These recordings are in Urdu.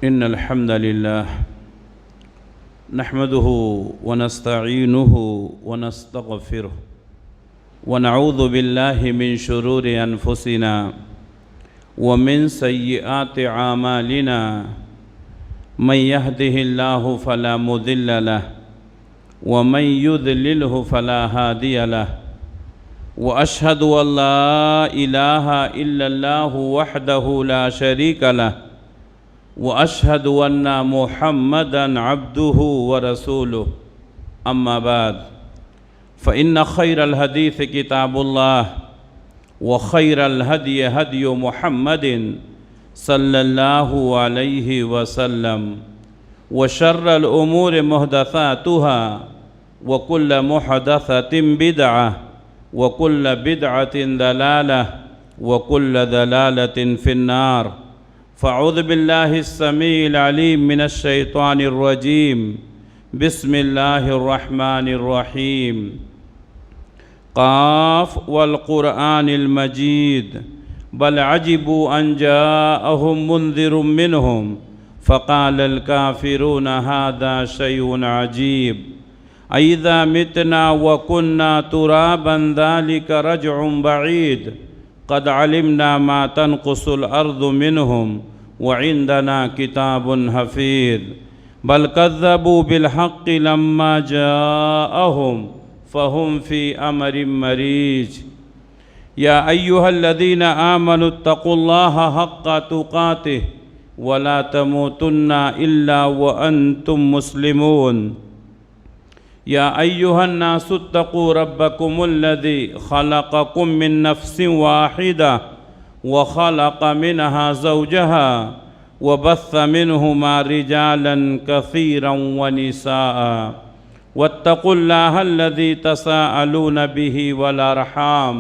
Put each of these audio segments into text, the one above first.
إن الحمد لله نحمده ونستعينه ونستغفره ونعوذ بالله من شرور أنفسنا ومن سيئات أعمالنا من يهده الله فلا مضل له ومن يضلله فلا هادي له وأشهد أن لا إله إلا الله وحده لا شريك له وأشهد أن محمدًا عبده ورسوله أما بعد فإن خير الحديث كتاب الله وخير الهدي هدي محمد صلى الله عليه وسلم وشر الأمور محدثاتها وكل محدثة بدعة وكل بدعة ضلالة وكل ضلالة في النار فأعوذ بالله السميع العليم من الشيطان الرجيم بسم الله الرحمن الرحيم قاف والقرآن المجيد بل عجبوا أن جاءهم منذر منهم فقال الكافرون هذا شيء عجيب أإذا متنا وكنا ترابا ذلك رجع بعيد قد علمنا ما تنقص الأرض منهم وعندنا كتاب حفيظ بل كذبوا بالحق لما جاءهم فهم في أمر مريج يا أيها الذين آمنوا اتقوا الله حق تقاته ولا تموتن إلا وأنتم مسلمون يا أيها الناس اتقوا ربكم الذي خلقكم من نفس واحدة وخلق منها زوجها وبث منهما رجالا كثيرا ونساء واتقوا الله الذي تساءلون به والأرحام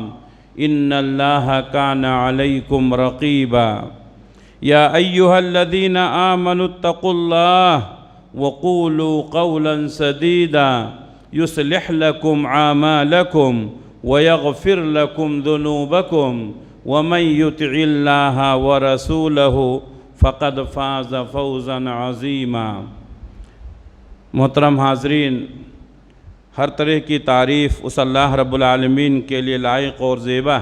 إن الله كان عليكم رقيبا يا أيها الذين آمنوا اتقوا الله وقولوا قولا سديدا يصلح لكم أعمالكم ويغفر لكم ذنوبكم ومن يطع الله ورسوله فقد فاز فوزا عظیما۔ محترم حاضرین، ہر طرح کی تعریف اس اللہ رب العالمین کے لیے لائق اور زیبا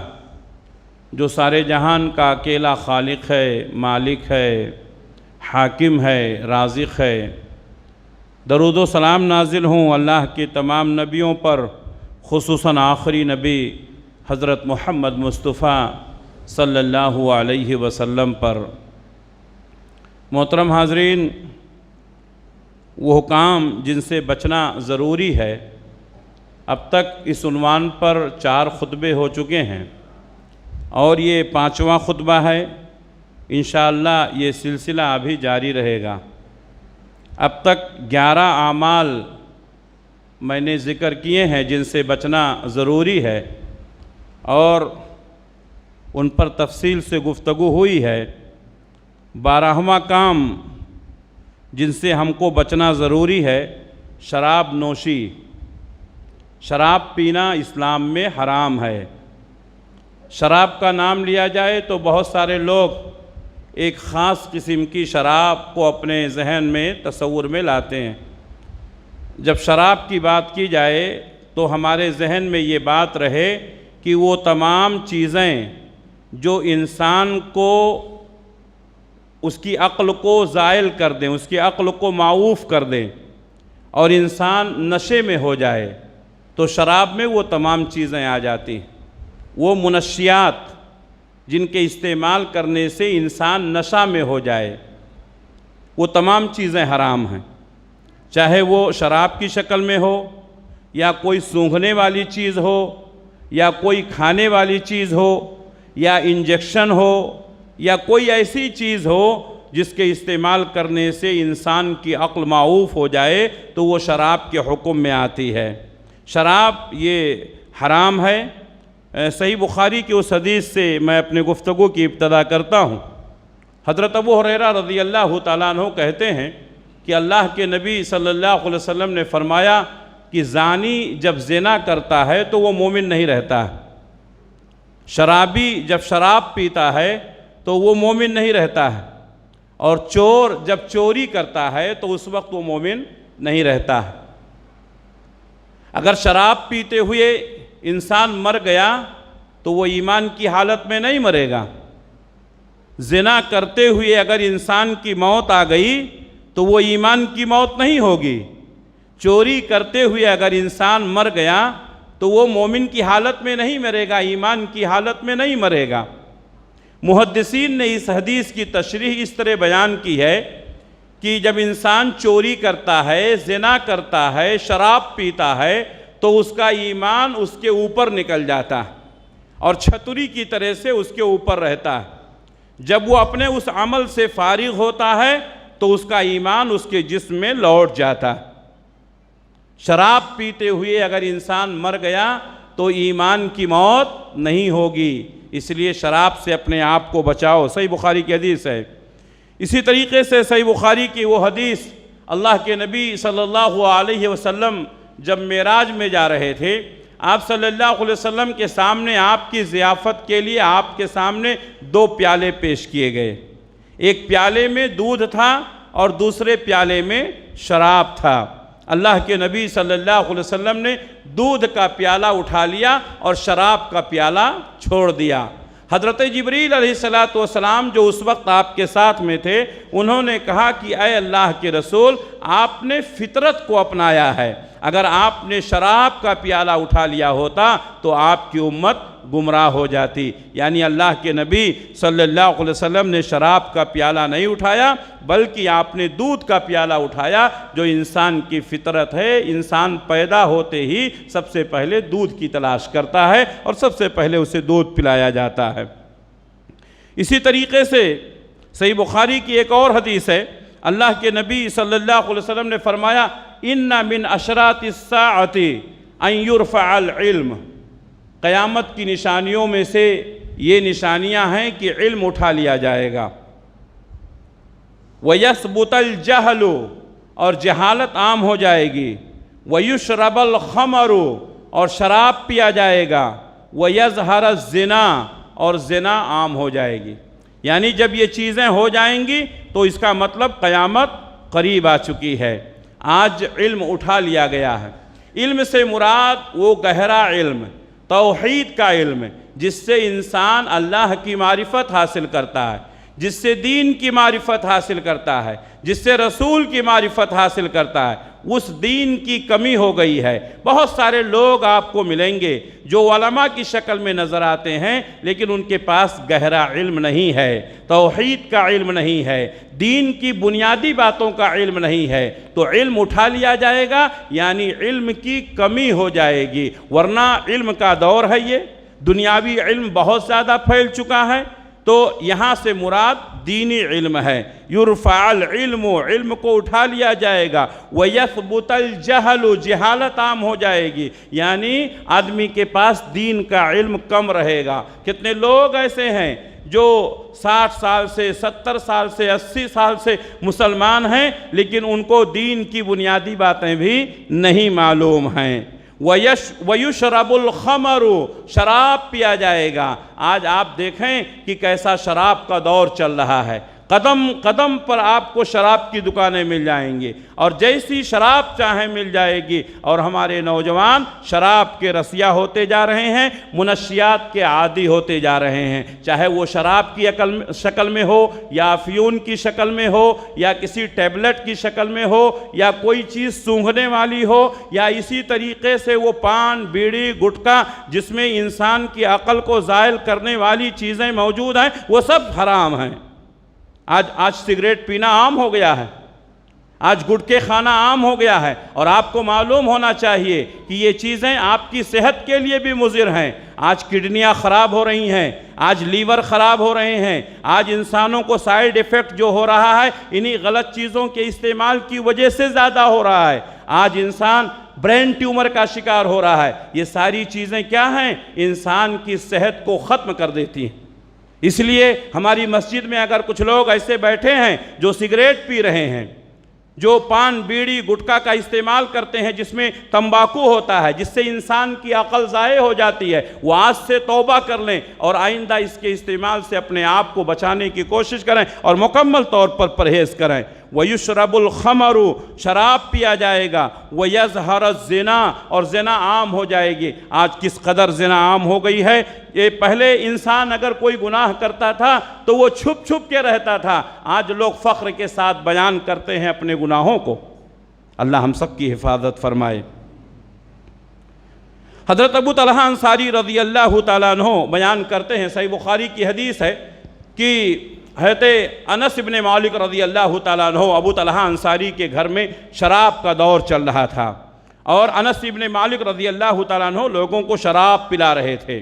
جو سارے جہان کا اکیلا خالق ہے، مالک ہے، حاکم ہے، رازق ہے۔ درود و سلام نازل ہوں اللہ کے تمام نبیوں پر، خصوصاً آخری نبی حضرت محمد مصطفیٰ صلی اللہ علیہ وسلم پر۔ محترم حاضرین، وہ کام جن سے بچنا ضروری ہے، اب تک اس عنوان پر 4 خطبے ہو چکے ہیں اور یہ 5واں خطبہ ہے۔ انشاءاللہ یہ سلسلہ ابھی جاری رہے گا۔ اب تک 11 اعمال میں نے ذکر کیے ہیں جن سے بچنا ضروری ہے اور ان پر تفصیل سے گفتگو ہوئی ہے۔ 12واں کام جن سے ہم کو بچنا ضروری ہے، شراب نوشی۔ شراب پینا اسلام میں حرام ہے۔ شراب کا نام لیا جائے تو بہت سارے لوگ ایک خاص قسم کی شراب کو اپنے ذہن میں تصور میں لاتے ہیں۔ جب شراب کی بات کی جائے تو ہمارے ذہن میں یہ بات رہے کہ وہ تمام چیزیں جو انسان کو اس کی عقل کو زائل کر دیں، اس کی عقل کو معوف کر دیں اور انسان نشے میں ہو جائے، تو شراب میں وہ تمام چیزیں آ جاتی ہیں۔ وہ منشیات جن کے استعمال کرنے سے انسان نشہ میں ہو جائے، وہ تمام چیزیں حرام ہیں، چاہے وہ شراب کی شکل میں ہو یا کوئی سونگھنے والی چیز ہو یا کوئی کھانے والی چیز ہو یا انجیکشن ہو یا کوئی ایسی چیز ہو جس کے استعمال کرنے سے انسان کی عقل معوف ہو جائے تو وہ شراب کے حکم میں آتی ہے۔ شراب یہ حرام ہے۔ صحیح بخاری کی اس حدیث سے میں اپنے گفتگو کی ابتدا کرتا ہوں۔ حضرت ابو ہریرہ رضی اللہ تعالیٰ عنہ کہتے ہیں کہ اللہ کے نبی صلی اللہ علیہ وسلم نے فرمایا کہ زانی جب زنا کرتا ہے تو وہ مومن نہیں رہتا ہے، شرابی جب شراب پیتا ہے تو وہ مومن نہیں رہتا ہے، اور چور جب چوری کرتا ہے تو اس وقت وہ مومن نہیں رہتا ہے۔ اگر شراب پیتے ہوئے انسان مر گیا تو وہ ایمان کی حالت میں نہیں مرے گا۔ زنا کرتے ہوئے اگر انسان کی موت آ گئی تو وہ ایمان کی موت نہیں ہوگی۔ چوری کرتے ہوئے اگر انسان مر گیا تو وہ مومن کی حالت میں نہیں مرے گا، ایمان کی حالت میں نہیں مرے گا۔ محدثین نے اس حدیث کی تشریح اس طرح بیان کی ہے کہ جب انسان چوری کرتا ہے، زنا کرتا ہے، شراب پیتا ہے تو اس کا ایمان اس کے اوپر نکل جاتا ہے اور چھتری کی طرح سے اس کے اوپر رہتا ہے۔ جب وہ اپنے اس عمل سے فارغ ہوتا ہے تو اس کا ایمان اس کے جسم میں لوٹ جاتا ہے۔ شراب پیتے ہوئے اگر انسان مر گیا تو ایمان کی موت نہیں ہوگی، اس لیے شراب سے اپنے آپ کو بچاؤ۔ صحیح بخاری کی حدیث ہے۔ اسی طریقے سے صحیح بخاری کی وہ حدیث، اللہ کے نبی صلی اللہ علیہ وسلم جب معراج میں جا رہے تھے، آپ صلی اللہ علیہ وسلم کے سامنے آپ کی ضیافت کے لیے آپ کے سامنے 2 پیالے پیش کیے گئے۔ ایک پیالے میں دودھ تھا اور دوسرے پیالے میں شراب تھا۔ اللہ کے نبی صلی اللہ علیہ وسلم نے دودھ کا پیالہ اٹھا لیا اور شراب کا پیالہ چھوڑ دیا۔ حضرت جبریل علیہ السلام جو اس وقت آپ کے ساتھ میں تھے، انہوں نے کہا کہ اے اللہ کے رسول، آپ نے فطرت کو اپنایا ہے، اگر آپ نے شراب کا پیالہ اٹھا لیا ہوتا تو آپ کی امت گمراہ ہو جاتی۔ یعنی اللہ کے نبی صلی اللہ علیہ وسلم نے شراب کا پیالہ نہیں اٹھایا بلکہ آپ نے دودھ کا پیالہ اٹھایا، جو انسان کی فطرت ہے۔ انسان پیدا ہوتے ہی سب سے پہلے دودھ کی تلاش کرتا ہے اور سب سے پہلے اسے دودھ پلایا جاتا ہے۔ اسی طریقے سے صحیح بخاری کی ایک اور حدیث ہے، اللہ کے نبی صلی اللہ علیہ وسلم نے فرمایا ان من اشراط الساعۃ ان یرفع العلم، قیامت کی نشانیوں میں سے یہ نشانیاں ہیں کہ علم اٹھا لیا جائے گا۔ وَيَثْبُتَ الْجَهْلُ، اور جہالت عام ہو جائے گی۔ وَيُشْرَبَ الْخَمَرُ، اور شراب پیا جائے گا۔ وَيَظْهَرَ الزِّنَا، اور زنا عام ہو جائے گی۔ یعنی جب یہ چیزیں ہو جائیں گی تو اس کا مطلب قیامت قریب آ چکی ہے۔ آج علم اٹھا لیا گیا ہے۔ علم سے مراد وہ گہرا علم، توحید کا علم، جس سے انسان اللہ کی معرفت حاصل کرتا ہے، جس سے دین کی معرفت حاصل کرتا ہے، جس سے رسول کی معرفت حاصل کرتا ہے۔ اس دین کی کمی ہو گئی ہے۔ بہت سارے لوگ آپ کو ملیں گے جو علماء کی شکل میں نظر آتے ہیں لیکن ان کے پاس گہرا علم نہیں ہے، توحید کا علم نہیں ہے، دین کی بنیادی باتوں کا علم نہیں ہے۔ تو علم اٹھا لیا جائے گا یعنی علم کی کمی ہو جائے گی، ورنہ علم کا دور ہے یہ، دنیاوی علم بہت زیادہ پھیل چکا ہے۔ تو یہاں سے مراد دینی علم ہے۔ یرفع العلم، علم کو اٹھا لیا جائے گا۔ وَيَثْبُتَ الْجَهْلُ، جہالت عام ہو جائے گی، یعنی آدمی کے پاس دین کا علم کم رہے گا۔ کتنے لوگ ایسے ہیں جو 60 سال سے، 70 سال سے، 80 سال سے مسلمان ہیں لیکن ان کو دین کی بنیادی باتیں بھی نہیں معلوم ہیں۔ وَيُشْرَبُ الْخَمَرُ، شراب پیا جائے گا۔ آج آپ دیکھیں کہ کیسا شراب کا دور چل رہا ہے۔ قدم قدم پر آپ کو شراب کی دکانیں مل جائیں گی اور جیسی شراب چاہیں مل جائے گی، اور ہمارے نوجوان شراب کے رسیا ہوتے جا رہے ہیں، منشیات کے عادی ہوتے جا رہے ہیں، چاہے وہ شراب کی شکل میں ہو یا افیون کی شکل میں ہو یا کسی ٹیبلٹ کی شکل میں ہو یا کوئی چیز سونگھنے والی ہو، یا اسی طریقے سے وہ پان، بیڑی، گٹکا جس میں انسان کی عقل کو زائل کرنے والی چیزیں موجود ہیں، وہ سب حرام ہیں۔ آج سگریٹ پینا عام ہو گیا ہے، آج گٹکے کھانا عام ہو گیا ہے، اور آپ کو معلوم ہونا چاہیے کہ یہ چیزیں آپ کی صحت کے لیے بھی مضر ہیں۔ آج کڈنیاں خراب ہو رہی ہیں، آج لیور خراب ہو رہے ہیں، آج انسانوں کو سائیڈ ایفیکٹ جو ہو رہا ہے انہی غلط چیزوں کے استعمال کی وجہ سے زیادہ ہو رہا ہے۔ آج انسان برین ٹیومر کا شکار ہو رہا ہے۔ یہ ساری چیزیں کیا ہیں؟ انسان کی صحت کو ختم کر دیتی ہیں۔ اس لیے ہماری مسجد میں اگر کچھ لوگ ایسے بیٹھے ہیں جو سگریٹ پی رہے ہیں جو پان بیڑی گٹکا کا استعمال کرتے ہیں جس میں تمباکو ہوتا ہے، جس سے انسان کی عقل ضائع ہو جاتی ہے، وہ آج سے توبہ کر لیں اور آئندہ اس کے استعمال سے اپنے آپ کو بچانے کی کوشش کریں اور مکمل طور پر پرہیز کریں۔ وَيُشْرَبُ الْخَمَرُ، شراب پیا جائے گا، وَيَظْهَرَ الزِّنَا، اور زنا عام ہو جائے گی۔ آج کس قدر زنا عام ہو گئی ہے، یہ پہلے انسان اگر کوئی گناہ کرتا تھا تو وہ چھپ چھپ کے رہتا تھا، آج لوگ فخر کے ساتھ بیان کرتے ہیں اپنے گناہوں کو۔ اللہ ہم سب کی حفاظت فرمائے۔ حضرت ابو طلحہ انصاری رضی اللہ تعالیٰ عنہ بیان کرتے ہیں، صحیح بخاری کی حدیث ہے کہ حضرت انس بن مالک رضی اللہ تعالیٰ عنہ، ابو طلحہ انصاری کے گھر میں شراب کا دور چل رہا تھا اور انس بن مالک رضی اللہ تعالیٰ عنہ لوگوں کو شراب پلا رہے تھے۔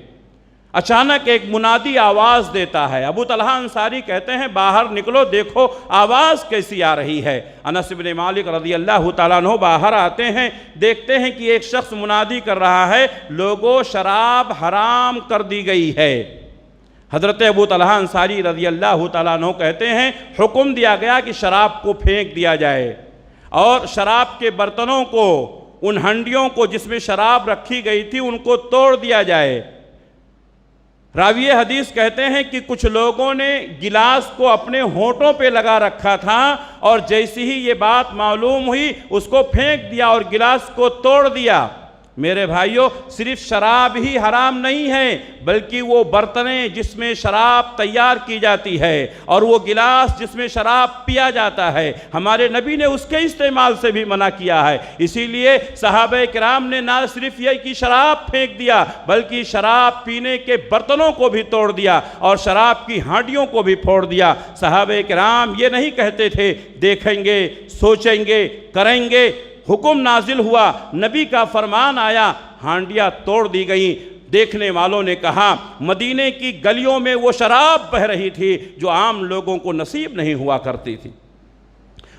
اچانک ایک منادی آواز دیتا ہے، ابو طلحہ انصاری کہتے ہیں باہر نکلو دیکھو آواز کیسی آ رہی ہے۔ انس بن مالک رضی اللہ تعالیٰ عنہ باہر آتے ہیں، دیکھتے ہیں کہ ایک شخص منادی کر رہا ہے، لوگوں شراب حرام کر دی گئی ہے۔ حضرت ابو طلحہ انصاری رضی اللہ تعالیٰ عنہ کہتے ہیں حکم دیا گیا کہ شراب کو پھینک دیا جائے اور شراب کے برتنوں کو، ان ہنڈیوں کو جس میں شراب رکھی گئی تھی ان کو توڑ دیا جائے۔ راوی حدیث کہتے ہیں کہ کچھ لوگوں نے گلاس کو اپنے ہونٹوں پہ لگا رکھا تھا اور جیسی ہی یہ بات معلوم ہوئی اس کو پھینک دیا اور گلاس کو توڑ دیا۔ میرے بھائیوں، صرف شراب ہی حرام نہیں ہے بلکہ وہ برتنیں جس میں شراب تیار کی جاتی ہے اور وہ گلاس جس میں شراب پیا جاتا ہے، ہمارے نبی نے اس کے استعمال سے بھی منع کیا ہے۔ اسی لیے صحابہ کرام نے نہ صرف یہ کہ شراب پھینک دیا بلکہ شراب پینے کے برتنوں کو بھی توڑ دیا اور شراب کی ہانڈیوں کو بھی پھوڑ دیا۔ صحابہ کرام یہ نہیں کہتے تھے دیکھیں گے، سوچیں گے، کریں گے۔ حکم نازل ہوا، نبی کا فرمان آیا، ہانڈیاں توڑ دی گئیں۔ دیکھنے والوں نے کہا مدینے کی گلیوں میں وہ شراب بہہ رہی تھی جو عام لوگوں کو نصیب نہیں ہوا کرتی تھی۔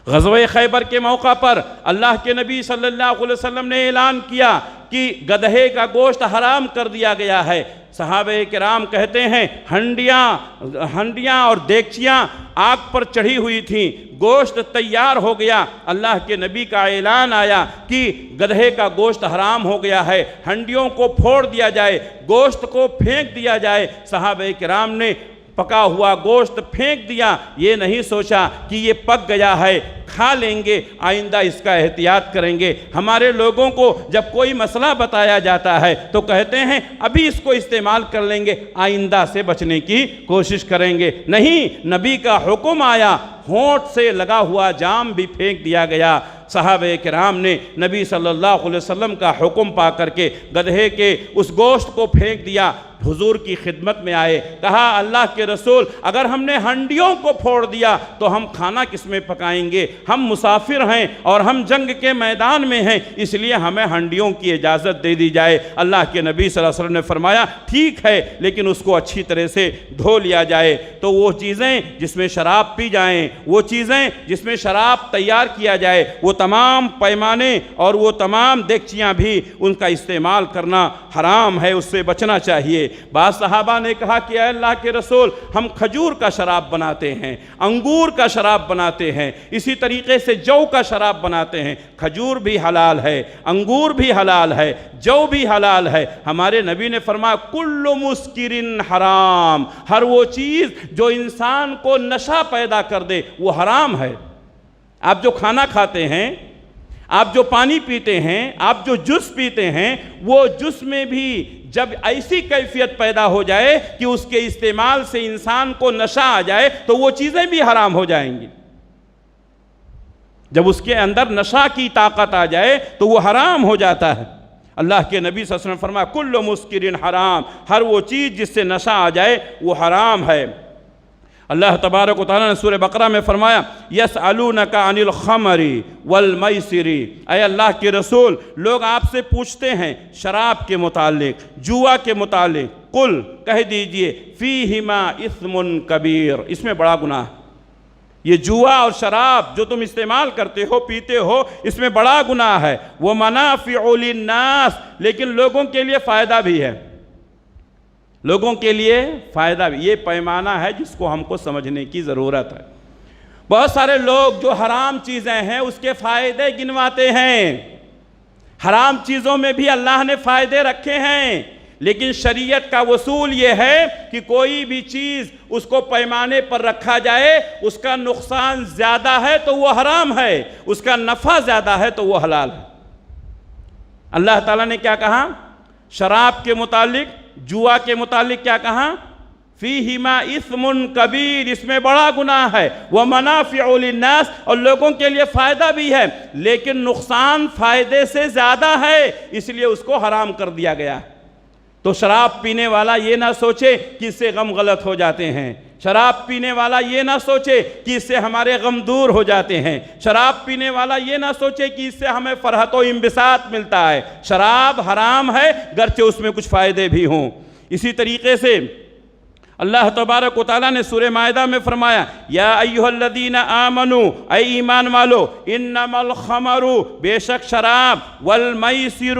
غزوہ خیبر کے موقع پر اللہ کے نبی صلی اللہ علیہ وسلم نے اعلان کیا کہ گدھے کا گوشت حرام کر دیا گیا ہے۔ صحابہ کرام کہتے ہیں ہنڈیاں اور دیگچیاں آگ پر چڑھی ہوئی تھیں، گوشت تیار ہو گیا، اللہ کے نبی کا اعلان آیا کہ گدھے کا گوشت حرام ہو گیا ہے، ہنڈیوں کو پھوڑ دیا جائے، گوشت کو پھینک دیا جائے۔ صحابہ کرام نے پکا ہوا گوشت پھینک دیا، یہ نہیں سوچا کہ یہ پک گیا ہے، کھا لیں گے، آئندہ اس کا احتیاط کریں گے۔ ہمارے لوگوں کو جب کوئی مسئلہ بتایا جاتا ہے تو کہتے ہیں ابھی اس کو استعمال کر لیں گے، آئندہ سے بچنے کی کوشش کریں گے۔ نہیں، نبی کا حکم آیا، ہونٹ سے لگا ہوا جام بھی پھینک دیا گیا۔ صحابہ کرام نے نبی صلی اللہ علیہ وسلم کا حکم پا کر کے گدھے کے اس گوشت کو پھینک دیا، حضور کی خدمت میں آئے، کہا اللہ کے رسول اگر ہم نے ہنڈیوں کو پھوڑ دیا تو ہم کھانا کس میں پکائیں گے؟ ہم مسافر ہیں اور ہم جنگ کے میدان میں ہیں، اس لیے ہمیں ہنڈیوں کی اجازت دے دی جائے۔ اللہ کے نبی صلی اللہ علیہ وسلم نے فرمایا ٹھیک ہے لیکن اس کو اچھی طرح سے دھو لیا جائے۔ تو وہ چیزیں جس میں شراب پی جائیں، وہ چیزیں جس میں شراب تیار کیا جائے، وہ تمام پیمانے اور وہ تمام دیگچیاں بھی ان کا استعمال کرنا حرام ہے، اس سے بچنا چاہیے۔ بعض صحابہ نے کہا کہ اے اللہ کے رسول ہم کھجور کا شراب بناتے ہیں، انگور کا شراب بناتے ہیں، اسی طریقے سے جو کا شراب بناتے ہیں۔ کھجور بھی حلال ہے، انگور بھی حلال ہے، جو بھی حلال ہے۔ ہمارے نبی نے فرمایا کل مسکر حرام، ہر وہ چیز جو انسان کو نشہ پیدا کر دے وہ حرام ہے۔ آپ جو کھانا کھاتے ہیں، آپ جو پانی پیتے ہیں، آپ جو جوس پیتے ہیں، وہ جوس میں بھی جب ایسی کیفیت پیدا ہو جائے کہ اس کے استعمال سے انسان کو نشہ آ جائے تو وہ چیزیں بھی حرام ہو جائیں گی۔ جب اس کے اندر نشہ کی طاقت آ جائے تو وہ حرام ہو جاتا ہے۔ اللہ کے نبی صلی اللہ علیہ وسلم فرمایا کل مسکر حرام، ہر وہ چیز جس سے نشہ آ جائے وہ حرام ہے۔ اللہ تبارک و تعالیٰ نے سورہ بقرہ میں فرمایا یسألونک عن الخمر والمیسر، اے اللہ کے رسول لوگ آپ سے پوچھتے ہیں شراب کے متعلق، جوا کے متعلق، قل کہہ دیجئے فیہما اثم کبیر، اس میں بڑا گناہ ہے۔ یہ جوا اور شراب جو تم استعمال کرتے ہو، پیتے ہو، اس میں بڑا گناہ ہے۔ ومنافع للناس، لیکن لوگوں کے لیے فائدہ بھی ہے، لوگوں کے لیے فائدہ بھی۔ یہ پیمانہ ہے جس کو ہم کو سمجھنے کی ضرورت ہے۔ بہت سارے لوگ جو حرام چیزیں ہیں اس کے فائدے گنواتے ہیں، حرام چیزوں میں بھی اللہ نے فائدے رکھے ہیں، لیکن شریعت کا اصول یہ ہے کہ کوئی بھی چیز اس کو پیمانے پر رکھا جائے، اس کا نقصان زیادہ ہے تو وہ حرام ہے، اس کا نفع زیادہ ہے تو وہ حلال ہے۔ اللہ تعالیٰ نے کیا کہا شراب کے متعلق، جوا کے متعلق کیا کہا؟ فیہما اثم کبیر، اس میں بڑا گناہ ہے، ومنافع للناس، اور لوگوں کے لیے فائدہ بھی ہے، لیکن نقصان فائدے سے زیادہ ہے، اس لیے اس کو حرام کر دیا گیا۔ تو شراب پینے والا یہ نہ سوچے کہ اس سے غم غلط ہو جاتے ہیں، شراب پینے والا یہ نہ سوچے کہ اس سے ہمارے غم دور ہو جاتے ہیں، شراب پینے والا یہ نہ سوچے کہ اس سے ہمیں فرحت و انبساط ملتا ہے۔ شراب حرام ہے گرچہ اس میں کچھ فائدے بھی ہوں۔ اسی طریقے سے اللہ تبارک و تعالیٰ نے سورہ مائدہ میں فرمایا یا ایھا الذین آمنوا، اے ایمان والو، انما الخمر، بے شک شراب، والمیسر،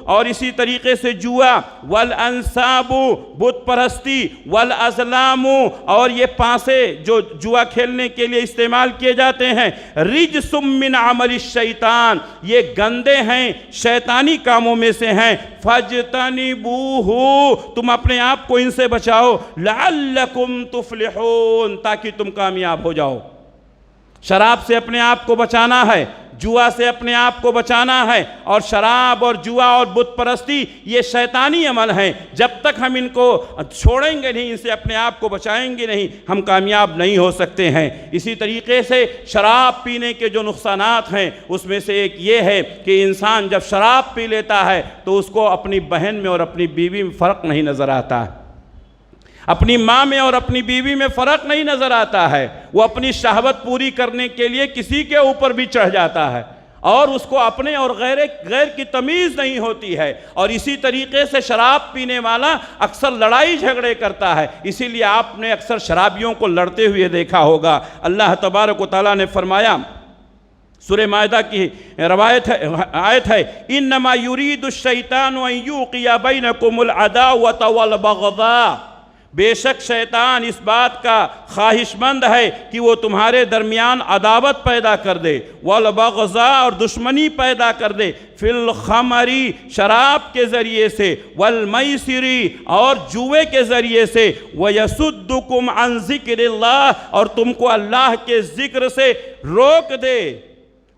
اور اسی طریقے سے جوا، والانصاب، بت پرستی، والازلام، اور یہ پانسے جو جوا کھیلنے کے لیے استعمال کیے جاتے ہیں، رجس من عمل الشیطان، یہ گندے ہیں، شیطانی کاموں میں سے ہیں، فاجتنبوہ، تم اپنے آپ کو ان سے بچاؤ، لعلکم تفلحون، تاکہ تم کامیاب ہو جاؤ۔ شراب سے اپنے آپ کو بچانا ہے، جوا سے اپنے آپ کو بچانا ہے، اور شراب اور جوا اور بت پرستی یہ شیطانی عمل ہیں، جب تک ہم ان کو چھوڑیں گے نہیں، ان سے اپنے آپ کو بچائیں گے نہیں، ہم کامیاب نہیں ہو سکتے ہیں۔ اسی طریقے سے شراب پینے کے جو نقصانات ہیں اس میں سے ایک یہ ہے کہ انسان جب شراب پی لیتا ہے تو اس کو اپنی بہن میں اور اپنی بیوی میں فرق نہیں نظر آتا ہے، اپنی ماں میں اور اپنی بیوی میں فرق نہیں نظر آتا ہے، وہ اپنی شہوت پوری کرنے کے لیے کسی کے اوپر بھی چڑھ جاتا ہے، اور اس کو اپنے اور غیر کی تمیز نہیں ہوتی ہے۔ اور اسی طریقے سے شراب پینے والا اکثر لڑائی جھگڑے کرتا ہے، اسی لیے آپ نے اکثر شرابیوں کو لڑتے ہوئے دیکھا ہوگا۔ اللہ تبارک و تعالیٰ نے فرمایا، سورہ مائدہ کی آیت ہے انما یرید الشیطان ان یوقع بینکم العداوۃ والبغضاء، بے شک شیطان اس بات کا خواہش مند ہے کہ وہ تمہارے درمیان عداوت پیدا کر دے، والبغضاء، اور دشمنی پیدا کر دے، فی الخمر، شراب کے ذریعے سے، والمیسر، اور جوے کے ذریعے سے، ویصدکم عن ذکر اللہ، اور تم کو اللہ کے ذکر سے روک دے،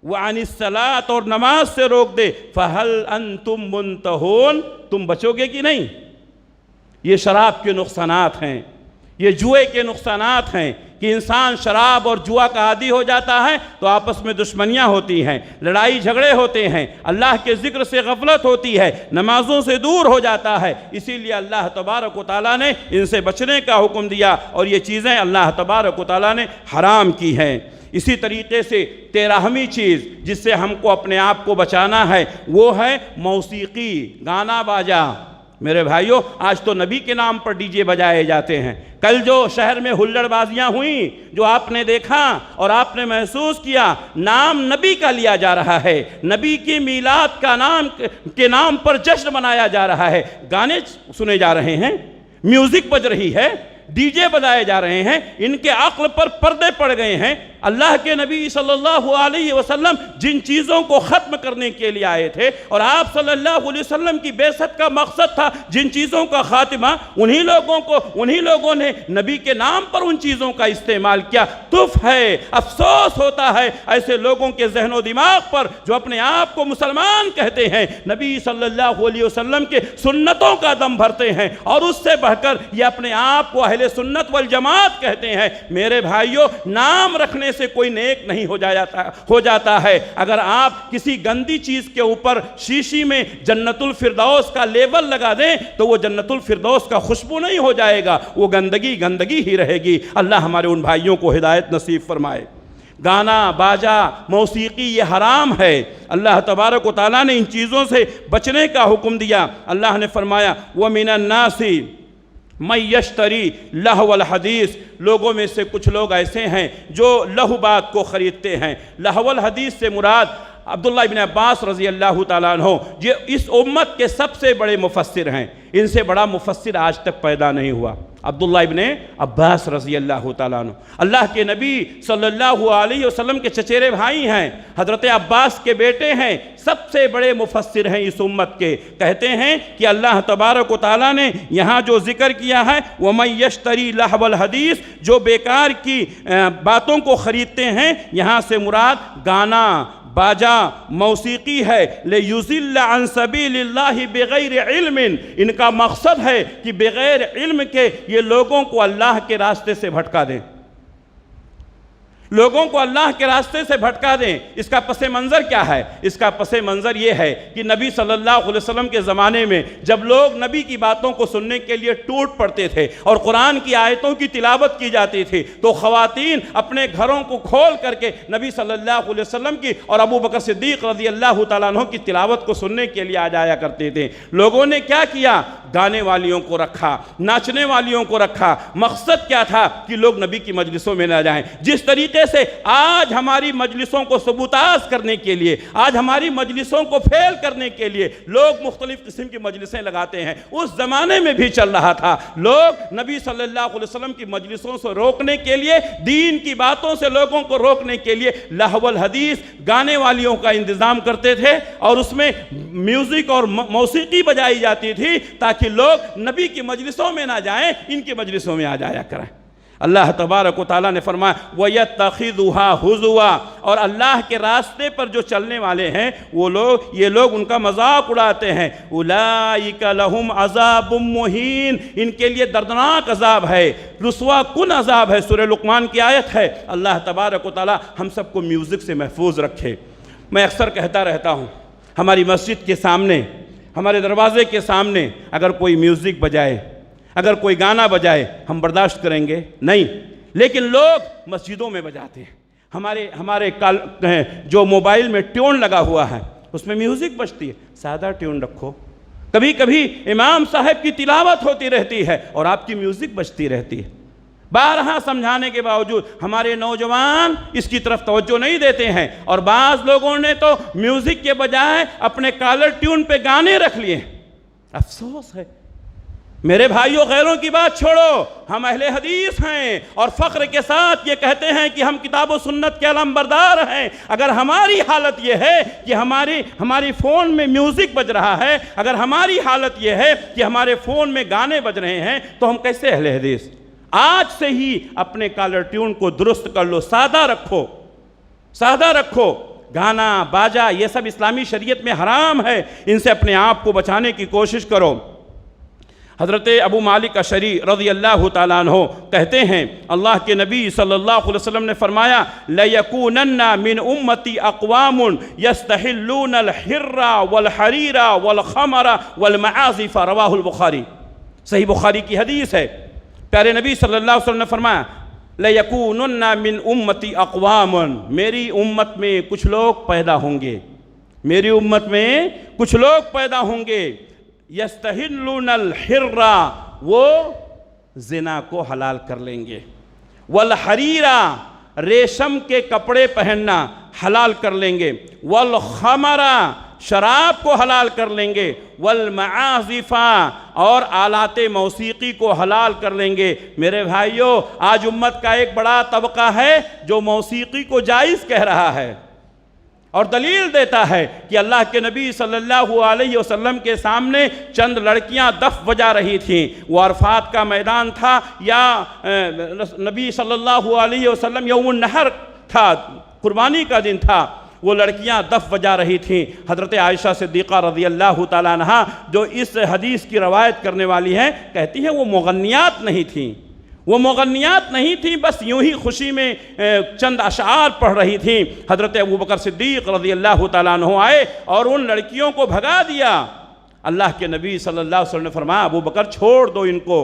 وعن الصلاۃ، اور نماز سے روک دے، فہل انتم منتہون، تم بچو گے کہ نہیں؟ یہ شراب کے نقصانات ہیں، یہ جوئے کے نقصانات ہیں کہ انسان شراب اور جوا کا عادی ہو جاتا ہے تو آپس میں دشمنیاں ہوتی ہیں، لڑائی جھگڑے ہوتے ہیں، اللہ کے ذکر سے غفلت ہوتی ہے، نمازوں سے دور ہو جاتا ہے۔ اسی لیے اللہ تبارک و تعالیٰ نے ان سے بچنے کا حکم دیا، اور یہ چیزیں اللہ تبارک و تعالیٰ نے حرام کی ہیں۔ اسی طریقے سے 13ویں چیز جس سے ہم کو اپنے آپ کو بچانا ہے وہ ہے موسیقی، گانا باجا۔ میرے بھائیوں، آج تو نبی کے نام پر ڈی جے بجائے جاتے ہیں۔ کل جو شہر میں ہلڑ بازیاں ہوئیں، جو آپ نے دیکھا اور آپ نے محسوس کیا، نام نبی کا لیا جا رہا ہے، نبی کی میلاد کا نام پر جشن منایا جا رہا ہے، گانے سنے جا رہے ہیں، میوزک بج رہی ہے، ڈی جے بجائے جا رہے ہیں، ان کے عقل پر پردے پڑ گئے ہیں۔ اللہ کے نبی صلی اللہ علیہ وسلم جن چیزوں کو ختم کرنے کے لیے آئے تھے، اور آپ صلی اللہ علیہ وسلم کی بعثت کا مقصد تھا جن چیزوں کا خاتمہ، انہی لوگوں نے نبی کے نام پر ان چیزوں کا استعمال کیا۔ تف ہے، افسوس ہوتا ہے ایسے لوگوں کے ذہن و دماغ پر جو اپنے آپ کو مسلمان کہتے ہیں، نبی صلی اللہ علیہ وسلم کے سنتوں کا دم بھرتے ہیں، اور اس سے بڑھ کر یہ اپنے آپ کو اہل سنت والجماعت کہتے ہیں۔ میرے بھائیوں، نام رکھنے سے کوئی نیک نہیں ہو جاتا ہے۔ اگر آپ کسی گندی چیز کے اوپر شیشی میں جنت الفردوس کا لیبل لگا دیں تو وہ جنت الفردوس کا خوشبو نہیں ہو جائے گا، وہ گندگی ہی رہے گی۔ اللہ ہمارے ان بھائیوں کو ہدایت نصیب فرمائے۔ گانا باجا موسیقی یہ حرام ہے، اللہ تبارک و تعالیٰ نے ان چیزوں سے بچنے کا حکم دیا۔ اللہ نے فرمایا وَمِنَ النَّاسِ مَن یشتری لہو الحدیث، لوگوں میں سے کچھ لوگ ایسے ہیں جو لہو بات کو خریدتے ہیں۔ لہو الحدیث سے مراد عبداللہ ابن عباس رضی اللہ تعالیٰ عنہ یہ اس امت کے سب سے بڑے مفسر ہیں، ان سے بڑا مفسر آج تک پیدا نہیں ہوا۔ عبداللہ ابن عباس رضی اللہ تعالیٰ عنہ اللہ کے نبی صلی اللہ علیہ وسلم کے چچیرے بھائی ہیں، حضرت عباس کے بیٹے ہیں، سب سے بڑے مفسر ہیں اس امت کے۔ کہتے ہیں کہ اللہ تبارک و تعالیٰ نے یہاں جو ذکر کیا ہے وَمَن يَشْتَرِي لَهْوَ الْحَدِيثِ، جو بیکار کی باتوں کو خریدتے ہیں، یہاں سے مراد گانا، باجا، موسیقی ہے۔ لِيُضِلَّ عَن سَبِيلِ اللَّهِ بِغَيْرِ عِلْمٍ، ان کا مقصد ہے کہ بغیر علم کے یہ لوگوں کو اللہ کے راستے سے بھٹکا دیں، لوگوں کو اللہ کے راستے سے بھٹکا دیں۔ اس کا پس منظر کیا ہے؟ اس کا پس منظر یہ ہے کہ نبی صلی اللہ علیہ وسلم کے زمانے میں جب لوگ نبی کی باتوں کو سننے کے لیے ٹوٹ پڑتے تھے اور قرآن کی آیتوں کی تلاوت کی جاتی تھی، تو خواتین اپنے گھروں کو کھول کر کے نبی صلی اللہ علیہ وسلم کی اور ابو بکر صدیق رضی اللہ تعالیٰ عنہ کی تلاوت کو سننے کے لیے آ جایا کرتے تھے۔ لوگوں نے کیا کیا؟ گانے والیوں کو رکھا، ناچنے والیوں کو رکھا۔ مقصد کیا تھا؟ کہ لوگ نبی کی مجلسوں میں نہ جائیں۔ جس طریقے سے آج ہماری مجلسوں کو سبوتاز کرنے کے لیے، آج ہماری مجلسوں کو فیل کرنے کے لیے لوگ مختلف قسم کی مجلسیں لگاتے ہیں، اس زمانے میں بھی چل رہا تھا۔ لوگ نبی صلی اللہ علیہ وسلم کی مجلسوں سے روکنے کے لیے، دین کی باتوں سے لوگوں کو روکنے کے لیے لہو الحدیث، گانے والیوں کا انتظام کرتے تھے، اور اس میں میوزک اور موسیقی بجائی جاتی تھی تاکہ لوگ نبی کی مجلسوں میں نہ جائیں، ان کی مجلسوں میں آ جایا کریں۔ اللہ تبارک و تعالیٰ نے فرمایا وَيَتَّخِذُهَا هُزُوًا، اور اللہ کے راستے پر جو چلنے والے ہیں یہ لوگ ان کا مذاق اڑاتے ہیں۔ أُولَئِكَ لَهُمْ عَذَابٌ مُّهِينٌ، ان کے لیے دردناک عذاب ہے، رسوا کن عذاب ہے۔ سورہ لقمان کی آیت ہے۔ اللہ تبارک و تعالیٰ ہم سب کو میوزک سے محفوظ رکھے۔ میں اکثر کہتا رہتا ہوں، ہماری مسجد کے سامنے، ہمارے دروازے کے سامنے اگر کوئی میوزک بجائے، اگر کوئی گانا بجائے، ہم برداشت کریں گے؟ نہیں۔ لیکن لوگ مسجدوں میں بجاتے ہیں۔ ہمارے جو موبائل میں ٹیون لگا ہوا ہے اس میں میوزک بجتی ہے، سادہ ٹیون رکھو۔ کبھی کبھی امام صاحب کی تلاوت ہوتی رہتی ہے اور آپ کی میوزک بجتی رہتی ہے۔ بارہا سمجھانے کے باوجود ہمارے نوجوان اس کی طرف توجہ نہیں دیتے ہیں، اور بعض لوگوں نے تو میوزک کے بجائے اپنے کالر ٹیون پہ گانے رکھ لیے۔ افسوس ہے۔ میرے بھائیوں، غیروں کی بات چھوڑو، ہم اہل حدیث ہیں اور فخر کے ساتھ یہ کہتے ہیں کہ ہم کتاب و سنت کے علمبردار ہیں۔ اگر ہماری حالت یہ ہے کہ ہماری فون میں میوزک بج رہا ہے، اگر ہماری حالت یہ ہے کہ ہمارے فون میں گانے بج رہے ہیں، تو ہم کیسے اہل حدیث؟ آج سے ہی اپنے کالر ٹیون کو درست کر لو، سادہ رکھو، سادہ رکھو۔ گانا، باجا، یہ سب اسلامی شریعت میں حرام ہے، ان سے اپنے آپ کو بچانے کی کوشش کرو۔ حضرت ابو مالک اشعری رضی اللہ تعالیٰ عنہ کہتے ہیں، اللہ کے نبی صلی اللہ علیہ وسلم نے فرمایا لَيَكُونَنَّ مِنْ أُمَّتِ أَقْوَامٌ يَسْتَحِلُّونَ الْحِرَّ وَالْحَرِيرَ وَالْخَمَرَ وَالْمَعَازِفَ، رواہ البخاری۔ صحیح بخاری کی حدیث ہے۔ پیارے نبی صلی اللہ علیہ وسلم نے فرمایا لَيَكُونَنَّ مِنْ أُمَّتِ أَقْوَامٌ، میری امت میں کچھ لوگ پیدا ہوں گے، میری امت میں کچھ لوگ پیدا ہوں گے، یستحلون الحر، وہ زنا کو حلال کر لیں گے، والحریرہ، ریشم کے کپڑے پہننا حلال کر لیں گے، والخمرہ، شراب کو حلال کر لیں گے، والمعازف، اور آلات موسیقی کو حلال کر لیں گے۔ میرے بھائیوں، آج امت کا ایک بڑا طبقہ ہے جو موسیقی کو جائز کہہ رہا ہے اور دلیل دیتا ہے کہ اللہ کے نبی صلی اللہ علیہ وسلم کے سامنے چند لڑکیاں دف بجا رہی تھیں۔ وہ عرفات کا میدان تھا یا نبی صلی اللہ علیہ وسلم یوم النحر تھا، قربانی کا دن تھا، وہ لڑکیاں دف بجا رہی تھیں۔ حضرت عائشہ صدیقہ رضی اللہ تعالیٰ عنہا جو اس حدیث کی روایت کرنے والی ہیں، کہتی ہیں وہ مغنیات نہیں تھیں، وہ مغنیات نہیں تھیں، بس یوں ہی خوشی میں چند اشعار پڑھ رہی تھیں۔ حضرت ابوبکر صدیق رضی اللہ تعالیٰ عنہ آئے اور ان لڑکیوں کو بھگا دیا۔ اللہ کے نبی صلی اللہ علیہ وسلم نے فرمایا ابوبکر چھوڑ دو ان کو،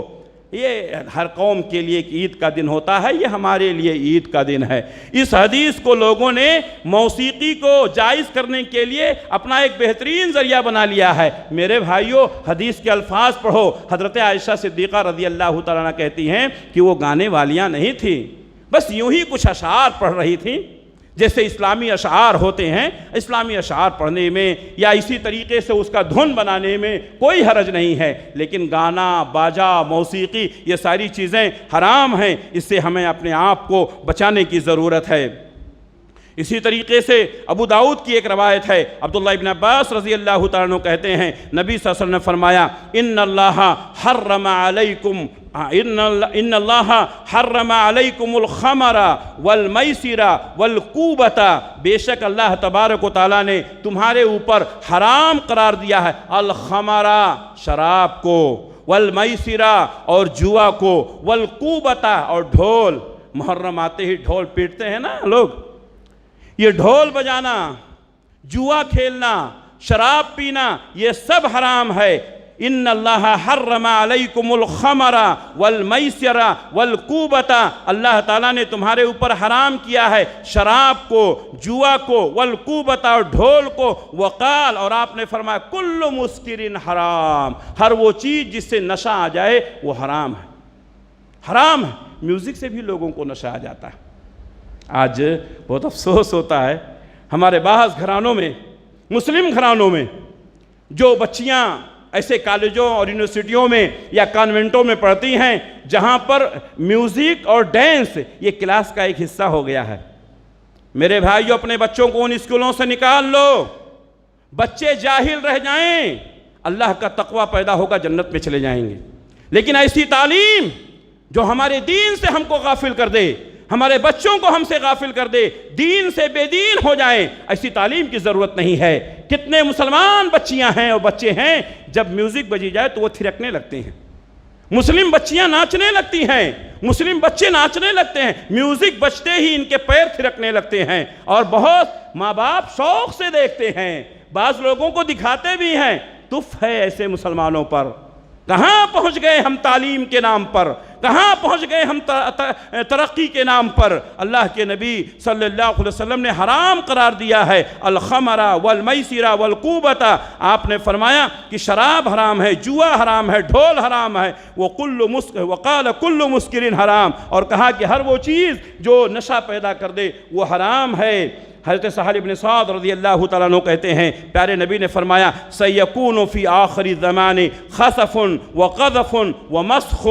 یہ ہر قوم کے لیے ایک عید کا دن ہوتا ہے، یہ ہمارے لیے عید کا دن ہے۔ اس حدیث کو لوگوں نے موسیقی کو جائز کرنے کے لیے اپنا ایک بہترین ذریعہ بنا لیا ہے۔ میرے بھائیوں، حدیث کے الفاظ پڑھو۔ حضرت عائشہ صدیقہ رضی اللہ تعالیٰ عنہ کہتی ہیں کہ وہ گانے والیاں نہیں تھیں، بس یوں ہی کچھ اشعار پڑھ رہی تھیں۔ جیسے اسلامی اشعار ہوتے ہیں، اسلامی اشعار پڑھنے میں یا اسی طریقے سے اس کا دھن بنانے میں کوئی حرج نہیں ہے، لیکن گانا، باجا، موسیقی یہ ساری چیزیں حرام ہیں، اس سے ہمیں اپنے آپ کو بچانے کی ضرورت ہے۔ اسی طریقے سے ابو داؤد کی ایک روایت ہے، عبداللہ ابن عباس رضی اللہ تعالیٰ عنہ کہتے ہیں نبی صلی اللہ علیہ وسلم نے فرمایا ان اللہ حرم علیکم ان اللہ حرم علیکم الخمر والمیسر والکوبۃ، بے شک اللہ تبارک و تعالیٰ نے تمہارے اوپر حرام قرار دیا ہے الخمر شراب کو، والمیسر اور جوا کو، والکوبۃ اور ڈھول۔ محرم آتے ہی ڈھول پیٹتے ہیں نا لوگ، یہ ڈھول بجانا، جوا کھیلنا، شراب پینا، یہ سب حرام ہے۔ ان اللہ حرم علیکم الخمر والمیسر والکوبۃ، اللہ تعالیٰ نے تمہارے اوپر حرام کیا ہے شراب کو، جوا کو، والکوبۃ اور ڈھول کو، وقال اور آپ نے فرمایا کل مسکر حرام، ہر وہ چیز جس سے نشہ آ جائے وہ حرام ہے، حرام ہے۔ میوزک سے بھی لوگوں کو نشہ آ جاتا ہے۔ آج بہت افسوس ہوتا ہے ہمارے بعض گھرانوں میں، مسلم گھرانوں میں، جو بچیاں ایسے کالجوں اور یونیورسٹیوں میں یا کانوینٹوں میں پڑھتی ہیں جہاں پر میوزک اور ڈانس یہ کلاس کا ایک حصہ ہو گیا ہے۔ میرے بھائیو، اپنے بچوں کو ان اسکولوں سے نکال لو، بچے جاہل رہ جائیں، اللہ کا تقوی پیدا ہوگا، جنت میں چلے جائیں گے۔ لیکن ایسی تعلیم جو ہمارے دین سے ہم کو غافل کر دے، ہمارے بچوں کو ہم سے غافل کر دے، دین سے بے دین ہو جائیں، ایسی تعلیم کی ضرورت نہیں ہے۔ کتنے مسلمان بچیاں ہیں اور بچے ہیں جب میوزک بجی جائے تو وہ تھرکنے لگتے ہیں، مسلم بچیاں ناچنے لگتی ہیں، مسلم بچے ناچنے لگتے ہیں، میوزک بجتے ہی ان کے پیر تھرکنے لگتے ہیں، اور بہت ماں باپ شوق سے دیکھتے ہیں، بعض لوگوں کو دکھاتے بھی ہیں۔ تف ہے ایسے مسلمانوں پر۔ کہاں پہنچ گئے ہم تعلیم کے نام پر، کہاں پہنچ گئے ہم ترقی کے نام پر۔ اللہ کے نبی صلی اللہ علیہ وسلم نے حرام قرار دیا ہے الخمر والمیسر والکوبۃ، آپ نے فرمایا کہ شراب حرام ہے، جوا حرام ہے، ڈھول حرام ہے، وقال کل مسکر حرام، اور کہا کہ ہر وہ چیز جو نشہ پیدا کر دے وہ حرام ہے۔ حضرت سہل بن سعد رضی اللہ تعالیٰ عنہ کہتے ہیں پیارے نبی نے فرمایا سیکون فی آخر الزمان خسف وقذف ومسخ،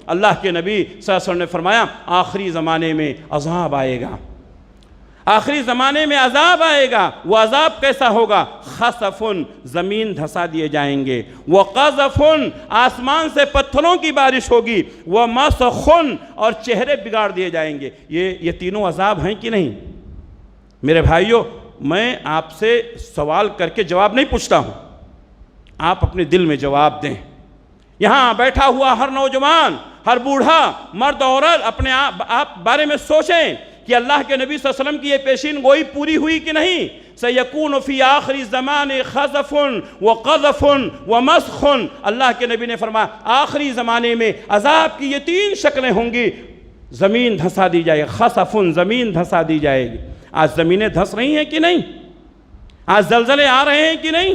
اللہ کے نبی صلی اللہ علیہ وسلم نے فرمایا آخری زمانے میں عذاب آئے گا، آخری زمانے میں عذاب آئے گا۔ وہ عذاب کیسا ہوگا؟ خسف، زمین دھسا دیے جائیں گے، وقذف، آسمان سے پتھروں کی بارش ہوگی، ومسخ، اور چہرے بگاڑ دیے جائیں گے۔ یہ تینوں عذاب ہیں کہ نہیں؟ میرے بھائیو، میں آپ سے سوال کر کے جواب نہیں پوچھتا ہوں، آپ اپنے دل میں جواب دیں۔ یہاں بیٹھا ہوا ہر نوجوان، ہر بوڑھا، مرد عورت اپنے آپ بارے میں سوچیں کہ اللہ کے نبی صلی اللہ علیہ وسلم کی یہ پیشین گوئی پوری ہوئی کہ نہیں؟ سیکون فی آخر الزمان خسف وقذف ومسخ، اللہ کے نبی نے فرمایا آخری زمانے میں عذاب کی یہ تین شکلیں ہوں گی۔ زمین دھسا دی جائے گی، خسف، زمین دھسا دی جائے گی۔ آج زمینیں دھس رہی ہیں کہ نہیں؟ آج زلزلے آ رہے ہیں کہ نہیں؟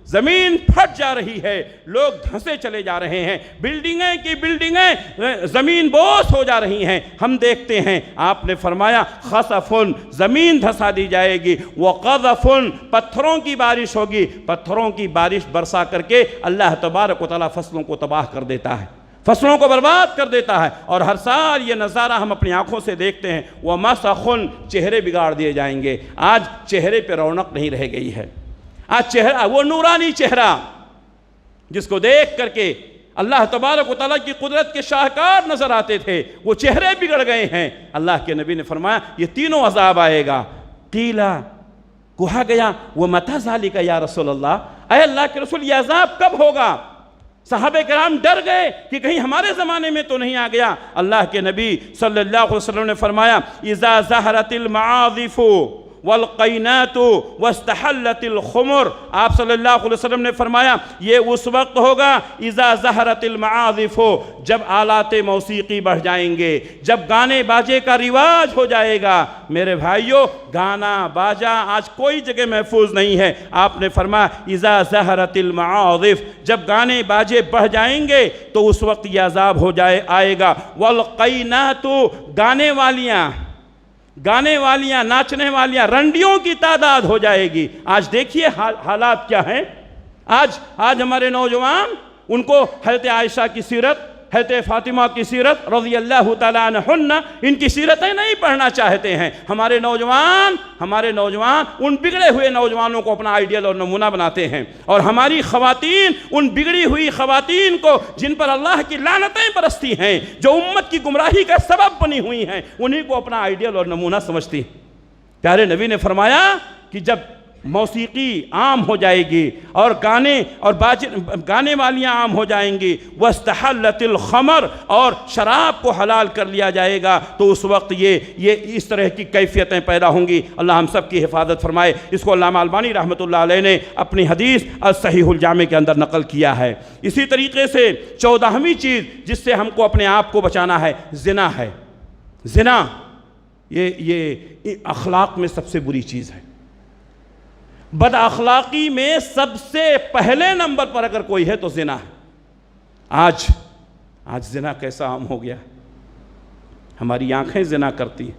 زمین پھٹ جا رہی ہے، لوگ دھسے چلے جا رہے ہیں، بلڈنگیں کی بلڈنگیں زمین بوس ہو جا رہی ہیں، ہم دیکھتے ہیں۔ آپ نے فرمایا خسف، زمین دھسا دی جائے گی، وقذف، پتھروں کی بارش ہوگی، پتھروں کی بارش برسا کر کے اللہ تبارک و تعالیٰ فصلوں کو تباہ کر دیتا ہے، فصلوں کو برباد کر دیتا ہے، اور ہر سال یہ نظارہ ہم اپنی آنکھوں سے دیکھتے ہیں۔ ومسخ، چہرے بگاڑ دیے جائیں گے۔ آج چہرے پہ رونق نہیں رہ گئی ہے، آج چہرہ وہ نورانی چہرہ جس کو دیکھ کر کے اللہ تبارک و تعالیٰ کی قدرت کے شاہکار نظر آتے تھے، وہ چہرے بگڑ گئے ہیں۔ اللہ کے نبی نے فرمایا یہ تینوں عذاب آئے گا۔ قیلا، کہا گیا ومتی ذالک یا رسول اللہ، اے اللہ کے رسول یہ عذاب کب ہوگا؟ صحابہ کرام ڈر گئے کہ کہیں ہمارے زمانے میں تو نہیں آ گیا۔ اللہ کے نبی صلی اللہ علیہ وسلم نے فرمایا اذا ظہرت المعاذف والقینات واستحلت الخمر، آپ صلی اللہ علیہ وسلم نے فرمایا یہ اس وقت ہوگا اذا ظہرت المعاذف، جب آلات موسیقی بڑھ جائیں گے، جب گانے باجے کا رواج ہو جائے گا۔ میرے بھائیو، گانا باجا آج کوئی جگہ محفوظ نہیں ہے۔ آپ نے فرمایا اذا ظہرت المعاذف، جب گانے باجے بڑھ جائیں گے تو اس وقت یہ عذاب آئے گا۔ والقینات، گانے والیاں، گانے والیاں، ناچنے والیاں، رنڈیوں کی تعداد ہو جائے گی۔ آج دیکھیے حالات کیا ہیں۔ آج ہمارے نوجوان ان کو حضرت عائشہ کی سیرت، حضرت فاطمہ کی سیرت رضی اللہ تعالیٰ عنہن، ان کی سیرتیں نہیں پڑھنا چاہتے ہیں۔ ہمارے نوجوان ان بگڑے ہوئے نوجوانوں کو اپنا آئیڈیل اور نمونہ بناتے ہیں، اور ہماری خواتین ان بگڑی ہوئی خواتین کو جن پر اللہ کی لعنتیں برستی ہیں، جو امت کی گمراہی کا سبب بنی ہوئی ہیں، انہی کو اپنا آئیڈیل اور نمونہ سمجھتی ہیں۔ پیارے نبی نے فرمایا کہ جب موسیقی عام ہو جائے گی اور گانے والیاں عام ہو جائیں گی، وَاسْتَحَلَّتِ الْخَمَرِ، اور شراب کو حلال کر لیا جائے گا، تو اس وقت یہ اس طرح کی کیفیتیں پیدا ہوں گی۔ اللہ ہم سب کی حفاظت فرمائے۔ اس کو علامہ البانی رحمۃ اللہ علیہ نے اپنی حدیث الصحیح الجامع کے اندر نقل کیا ہے۔ اسی طریقے سے 14ویں چیز جس سے ہم کو اپنے آپ کو بچانا ہے، زنا ہے۔ زنا یہ اخلاق میں سب سے بری چیز ہے۔ بد اخلاقی میں سب سے پہلے نمبر پر اگر کوئی ہے تو زنا ہے۔ آج زنا کیسا عام ہو گیا ہے۔ ہماری آنکھیں زنا کرتی ہیں،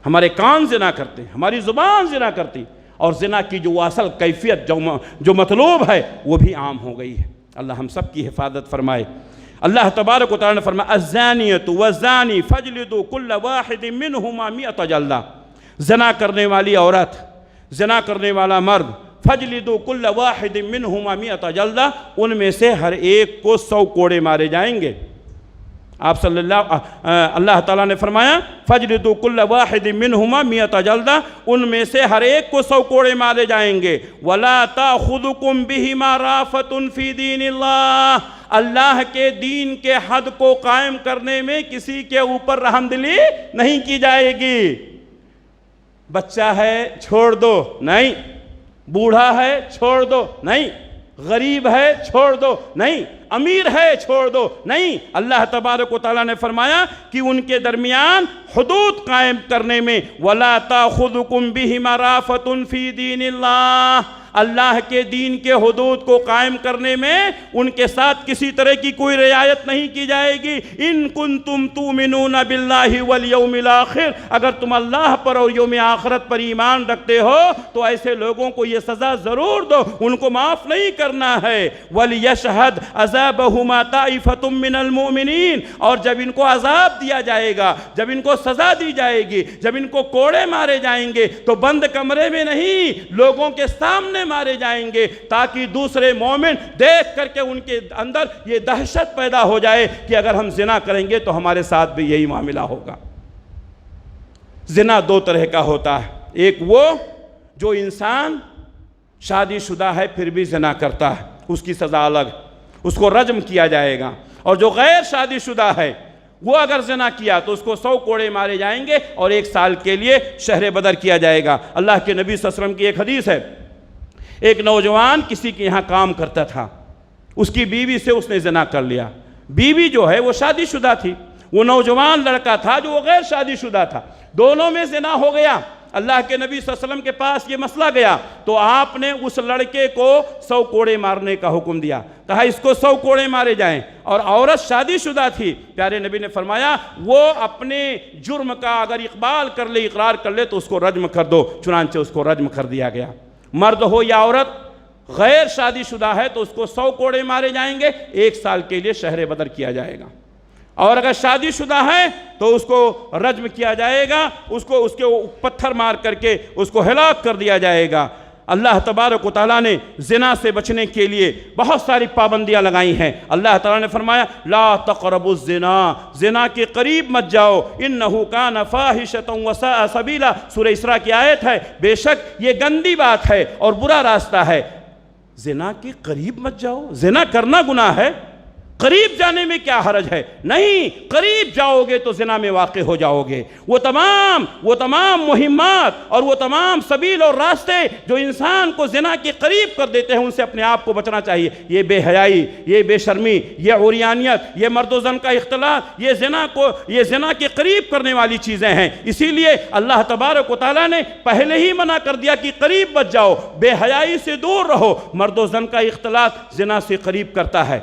ہمارے کان زنا کرتے ہیں، ہماری زبان زنا کرتی، اور زنا کی جو اصل کیفیت جو مطلوب ہے وہ بھی عام ہو گئی ہے۔ اللہ ہم سب کی حفاظت فرمائے۔ اللہ تبارک و تعالیٰ نے فرمایا الزانیۃ والزانی فاجلدوا کل واحد منہما 100 جلدہ۔ زنا کرنے والی عورت، زنا کرنے والا مرد، فجلدوا کل واحد منہما 100 جلدہ، ان میں سے ہر ایک کو 100 کوڑے مارے جائیں گے۔ آپ اللہ تعالیٰ نے فرمایا فجلدوا کل واحد منہما 100 جلدہ، ان میں سے ہر ایک کو 100 کوڑے مارے جائیں گے۔ ولا تأخذکم بہما رأفۃ فی دین اللہ، اللہ کے دین کے حد کو قائم کرنے میں کسی کے اوپر رحم دلی نہیں کی جائے گی۔ بچہ ہے چھوڑ دو، نہیں۔ بوڑھا ہے چھوڑ دو، نہیں۔ غریب ہے چھوڑ دو، نہیں۔ امیر ہے چھوڑ دو، نہیں۔ اللہ تبارک و تعالیٰ نے فرمایا کہ ان کے درمیان حدود قائم کرنے میں وَلَا تَأْخُذُكُمْ بِهِمَا رَأْفَةٌ فِي دِينِ اللَّهِ، اللہ کے دین کے حدود کو قائم کرنے میں ان کے ساتھ کسی طرح کی کوئی رعایت نہیں کی جائے گی۔ ان کنتم تؤمنون باللہ والیوم الآخر، اگر تم اللہ پر اور یوم آخرت پر ایمان رکھتے ہو تو ایسے لوگوں کو یہ سزا ضرور دو، ان کو معاف نہیں کرنا ہے۔ وَلِيَشْهَدْ عَذَابَهُمَا طَائِفَةٌ مِّنَ الْمُؤْمِنِينَ، اور جب ان کو عذاب دیا جائے گا، جب ان کو سزا دی جائے گی، جب ان کو کوڑے مارے جائیں گے تو بند کمرے میں نہیں، لوگوں کے سامنے مارے جائیں گے، تاکہ دوسرے مومن دیکھ کر کے ان کے اندر یہ دہشت پیدا ہو جائے کہ اگر ہم زنا کریں گے تو ہمارے ساتھ بھی یہی معاملہ ہوگا۔ زنا 2 طرح کا ہوتا ہے، ایک وہ جو انسان شادی شدہ ہے پھر بھی زنا کرتا ہے، اس کی سزا الگ، اس کو رجم کیا جائے گا، اور جو غیر شادی شدہ ہے وہ اگر زنا کیا تو اس کو 100 کوڑے مارے جائیں گے اور 1 سال کے لیے شہر بدر کیا جائے گا۔ اللہ کے نبی صلی اللہ علیہ وسلم کی ایک حدیث ہے، ایک نوجوان کسی کے یہاں کام کرتا تھا، اس کی بیوی سے اس نے زنا کر لیا۔ بیوی جو ہے وہ شادی شدہ تھی، وہ نوجوان لڑکا تھا جو غیر شادی شدہ تھا، دونوں میں زنا ہو گیا۔ اللہ کے نبی صلی اللہ علیہ وسلم کے پاس یہ مسئلہ گیا تو آپ نے اس لڑکے کو 100 کوڑے مارنے کا حکم دیا، کہا اس کو 100 کوڑے مارے جائیں، اور عورت شادی شدہ تھی۔ پیارے نبی نے فرمایا وہ اپنے جرم کا اگر اقرار کر لے تو اس کو رجم کر دو، چنانچہ اس کو رجم کر دیا گیا۔ مرد ہو یا عورت، غیر شادی شدہ ہے تو اس کو 100 کوڑے مارے جائیں گے، 1 سال کے لیے شہر بدر کیا جائے گا، اور اگر شادی شدہ ہے تو اس کو رجم کیا جائے گا، اس کے پتھر مار کر کے اس کو ہلاک کر دیا جائے گا۔ اللہ تبارک و تعالیٰ نے زنا سے بچنے کے لیے بہت ساری پابندیاں لگائی ہیں۔ اللہ تعالیٰ نے فرمایا لا تقربوا الزنا، زنا کے قریب مت جاؤ، انہ کان فاحشۃ وساء سبیلا، سورہ اسراء کی آیت ہے، بے شک یہ گندی بات ہے اور برا راستہ ہے۔ زنا کے قریب مت جاؤ، زنا کرنا گناہ ہے، قریب جانے میں کیا حرج ہے؟ نہیں، قریب جاؤ گے تو زنا میں واقع ہو جاؤ گے۔ وہ تمام مہمات اور وہ تمام سبیل اور راستے جو انسان کو زنا کے قریب کر دیتے ہیں ان سے اپنے آپ کو بچنا چاہیے۔ یہ بے حیائی، یہ بے شرمی، یہ عریانیت، یہ مرد و زن کا اختلاط، یہ زنا کے قریب کرنے والی چیزیں ہیں۔ اسی لیے اللہ تبارک و تعالیٰ نے پہلے ہی منع کر دیا کہ قریب مت جاؤ، بے حیائی سے دور رہو۔ مرد و زن کا اختلاط زنا سے قریب کرتا ہے،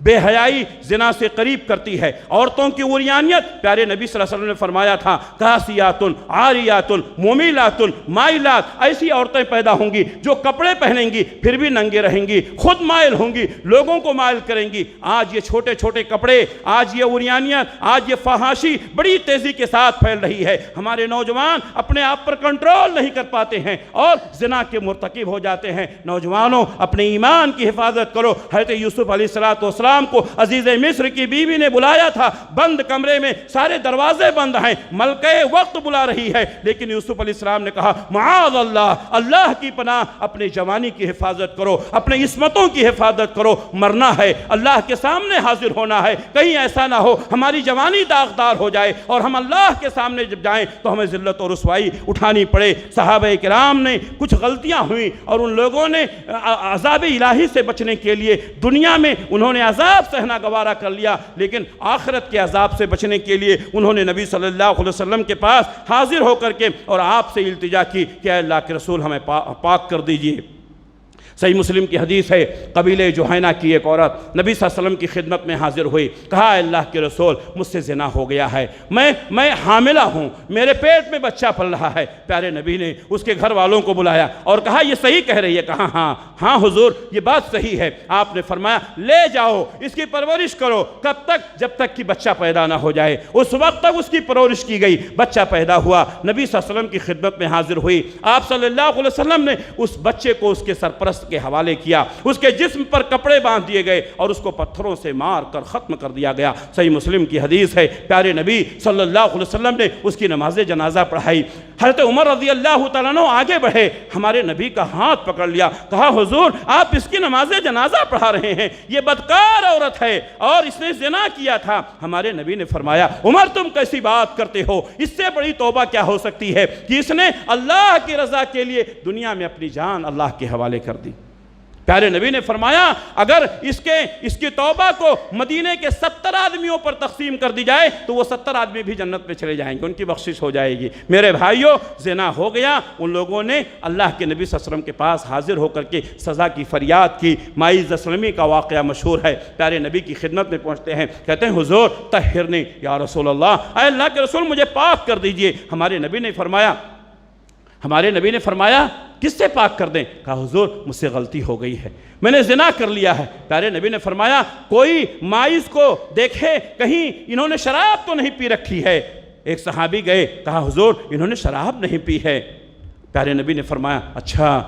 بے حیائی زنا سے قریب کرتی ہے۔ عورتوں کی عریانیت، پیارے نبی صلی اللہ علیہ وسلم نے فرمایا تھا کاسیات عاریات مومیلات مائلات، ایسی عورتیں پیدا ہوں گی جو کپڑے پہنیں گی پھر بھی ننگے رہیں گی، خود مائل ہوں گی، لوگوں کو مائل کریں گی۔ آج یہ چھوٹے چھوٹے کپڑے، آج یہ عریانیت، آج یہ فحاشی بڑی تیزی کے ساتھ پھیل رہی ہے۔ ہمارے نوجوان اپنے آپ پر کنٹرول نہیں کر پاتے ہیں اور زنا کے مرتکب ہو جاتے ہیں۔ نوجوانوں اپنے ایمان کی حفاظت کرو۔ حضرت یوسف علیہ السلام کو عزیز مصر کی بیوی نے بلایا تھا، بند کمرے میں، سارے دروازے بند ہیں، ملکہ وقت بلا رہی ہے، لیکن یوسف علیہ السلام نے کہا معاذ اللہ، اللہ کی پناہ، اپنی جوانی کی حفاظت کرو، اپنے عصمتوں کی حفاظت کرو، مرنا ہے، اللہ کے سامنے حاضر ہونا ہے، کہیں ایسا نہ ہو ہماری جوانی داغدار ہو جائے اور ہم اللہ کے سامنے جب جائیں تو ہمیں ذلت اور رسوائی اٹھانی پڑے۔ صحابہ کرام نے کچھ غلطیاں ہوئیں اور ان لوگوں نے عذاب الہی سے بچنے کے لیے دنیا میں انہوں نے عذاب سہنا گوارا کر لیا، لیکن آخرت کے عذاب سے بچنے کے لیے انہوں نے نبی صلی اللہ علیہ وسلم کے پاس حاضر ہو کر کے اور آپ سے التجا کی کہ اے اللہ کے رسول ہمیں پاک کر دیجئے۔ صحیح مسلم کی حدیث ہے، قبیلہ جوہینہ کی ایک عورت نبی صلی اللہ علیہ وسلم کی خدمت میں حاضر ہوئی، کہا اے اللہ کے رسول مجھ سے زنا ہو گیا ہے، میں حاملہ ہوں، میرے پیٹ میں بچہ پل رہا ہے۔ پیارے نبی نے اس کے گھر والوں کو بلایا اور کہا یہ صحیح کہہ رہی ہے؟ کہا ہاں حضور یہ بات صحیح ہے۔ آپ نے فرمایا لے جاؤ اس کی پرورش کرو، کب تک؟ جب تک کہ بچہ پیدا نہ ہو جائے۔ اس وقت تک اس کی پرورش کی گئی، بچہ پیدا ہوا، نبی صلی اللہ علیہ وسلم کی خدمت میں حاضر ہوئی، آپ صلی اللہ علیہ وسلم نے اس بچے کو اس کے سرپرست کے حوالے کیا، اس کے جسم پر کپڑے باندھ دیے گئے اور اس کو پتھروں سے مار کر ختم کر دیا گیا۔ صحیح مسلم کی حدیث ہے، پیارے نبی صلی اللہ علیہ وسلم نے اس کی نماز جنازہ پڑھائی۔ حضرت عمر رضی اللہ تعالیٰ عنہ آگے بڑھے، ہمارے نبی کا ہاتھ پکڑ لیا، کہا حضور آپ اس کی نماز جنازہ پڑھا رہے ہیں، یہ بدکار عورت ہے اور اس نے زنا کیا تھا۔ ہمارے نبی نے فرمایا عمر تم کیسی بات کرتے ہو، اس سے بڑی توبہ کیا ہو سکتی ہے کہ اس نے اللہ کی رضا کے لیے دنیا میں اپنی جان اللہ کے حوالے کر دی۔ پیارے نبی نے فرمایا اگر اس کی توبہ کو مدینے کے 70 آدمیوں پر تقسیم کر دی جائے تو وہ 70 آدمی بھی جنت میں چلے جائیں گے، ان کی بخشش ہو جائے گی۔ میرے بھائیوں زنا ہو گیا، ان لوگوں نے اللہ کے نبی صلی اللہ علیہ وسلم کے پاس حاضر ہو کر کے سزا کی فریاد کی۔ ماعز اسلمی کا واقعہ مشہور ہے، پیارے نبی کی خدمت میں پہنچتے ہیں، کہتے ہیں حضور طہرنی یا رسول اللہ، اے اللہ کے رسول مجھے پاک کر دیجئے۔ ہمارے نبی نے فرمایا کس سے پاک کر دیں؟ کہا حضور مجھ سے غلطی ہو گئی ہے، میں نے زنا کر لیا ہے۔ پیارے نبی نے فرمایا کوئی ماعز کو دیکھے کہیں انہوں نے شراب تو نہیں پی رکھی ہے؟ ایک صحابی گئے، کہا حضور انہوں نے شراب نہیں پی ہے۔ پیارے نبی نے فرمایا اچھا،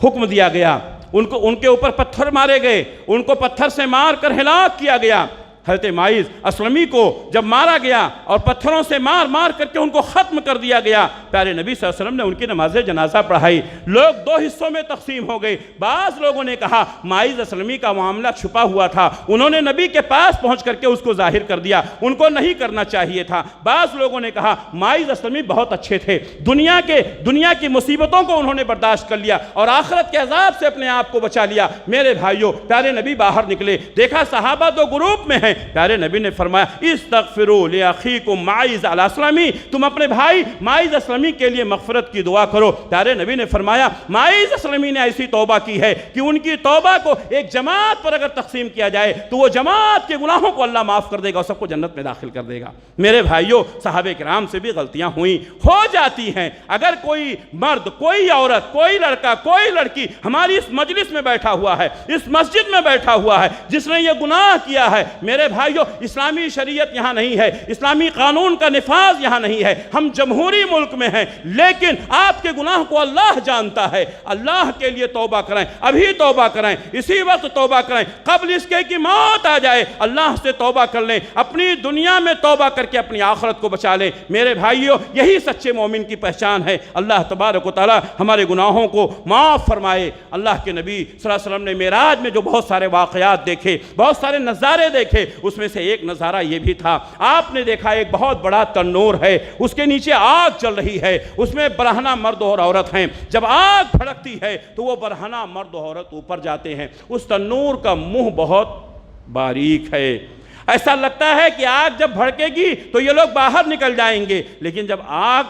حکم دیا گیا، ان کے اوپر پتھر مارے گئے، ان کو پتھر سے مار کر ہلاک کیا گیا۔ حضرت ماعز اسلمی کو جب مارا گیا اور پتھروں سے مار کر کے ان کو ختم کر دیا گیا، پیارے نبی صلی اللہ علیہ وسلم نے ان کی نماز جنازہ پڑھائی۔ لوگ 2 حصوں میں تقسیم ہو گئے، بعض لوگوں نے کہا ماعز اسلمی کا معاملہ چھپا ہوا تھا، انہوں نے نبی کے پاس پہنچ کر کے اس کو ظاہر کر دیا، ان کو نہیں کرنا چاہیے تھا۔ بعض لوگوں نے کہا ماعز اسلمی بہت اچھے تھے، دنیا کی مصیبتوں کو انہوں نے برداشت کر لیا اور آخرت کے عذاب سے اپنے آپ کو بچا لیا۔ میرے بھائیوں پیارے نبی باہر نکلے، دیکھا صحابہ 2 گروپ میں ہیں، پیارے نبی نے فرمایا استغفروا لاخیکم ماعز الاسلمی، تم اپنے بھائی ماعز اسلمی کے لیے مغفرت کی دعا کرو۔ پیارے نبی نے فرمایا ماعز اسلمی نے ایسی توبہ کی ہے کہ ان کی توبہ کو ایک جماعت پر اگر تقسیم کیا جائے تو وہ جماعت کے گناہوں کو اللہ معاف کر دے گا اور سب کو جنت میں داخل کر دے گا۔ میرے بھائیوں صحابہ کرام سے بھی غلطیاں ہو جاتی ہیں۔ اگر کوئی مرد، کوئی عورت، کوئی لڑکا، کوئی لڑکی ہماری اس مجلس میں بیٹھا ہوا ہے، اس مسجد میں بیٹھا ہوا ہے، جس نے یہ گناہ کیا ہے، میرے بھائیوں اسلامی شریعت یہاں نہیں ہے، اسلامی قانون کا نفاذ یہاں نہیں ہے، ہم جمہوری ملک میں ہیں، لیکن آپ کے گناہ کو اللہ جانتا ہے۔ اللہ کے لیے توبہ کریں، ابھی توبہ کریں، اسی وقت توبہ کریں، قبل اس کے کہ موت آ جائے اللہ سے توبہ کر لیں، اپنی دنیا میں توبہ کر کے اپنی آخرت کو بچا لیں۔ میرے بھائیوں یہی سچے مومن کی پہچان ہے۔ اللہ تبارک و تعالی ہمارے گناہوں کو معاف فرمائے۔ اللہ کے نبی صلی اللہ علیہ وسلم نے معراج میں جو بہت سارے واقعات دیکھے، بہت سارے نظارے دیکھے، اس میں سے ایک نظارہ یہ بھی تھا، آپ نے دیکھا ایک بہت بڑا تنور ہے، اس کے نیچے آگ چل رہی ہے، اس میں برہنہ مرد اور عورت ہیں، جب آگ بھڑکتی ہے تو وہ برہنہ مرد اور عورت اوپر جاتے ہیں، اس تنور کا منہ بہت باریک ہے، ایسا لگتا ہے کہ آگ جب بھڑکے گی تو یہ لوگ باہر نکل جائیں گے، لیکن جب آگ